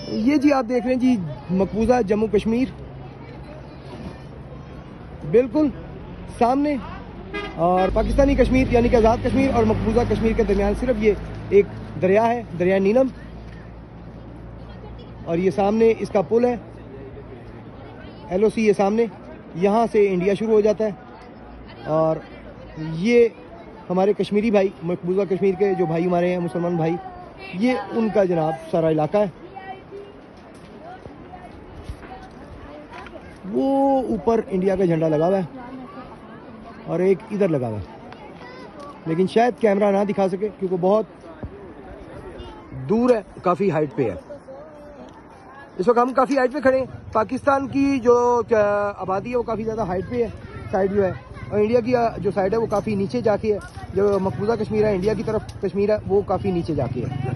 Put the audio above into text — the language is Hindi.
ये जी आप देख रहे हैं जी मकबूजा जम्मू कश्मीर बिल्कुल सामने, और पाकिस्तानी कश्मीर यानी कि आज़ाद कश्मीर और मकबूजा कश्मीर के दरमियान सिर्फ ये एक दरिया है, दरिया नीलम, और ये सामने इसका पुल है LOC, ये सामने यहाँ से इंडिया शुरू हो जाता है। और ये हमारे कश्मीरी भाई, मकबूजा कश्मीर के जो भाई हमारे हैं मुसलमान भाई, ये उनका जनाब सारा इलाका है। वो ऊपर इंडिया का झंडा लगा हुआ है और एक इधर लगा हुआ है, लेकिन शायद कैमरा ना दिखा सके क्योंकि बहुत दूर है, काफ़ी हाइट पे है। इस वक्त हम काफ़ी हाइट पे खड़े हैं। पाकिस्तान की जो आबादी है वो काफ़ी ज़्यादा हाइट पे है, साइड जो है, और इंडिया की जो साइड है वो काफ़ी नीचे जाके है। जो मकबूजा कश्मीर है, इंडिया की तरफ कश्मीर है, वो काफ़ी नीचे जाके है।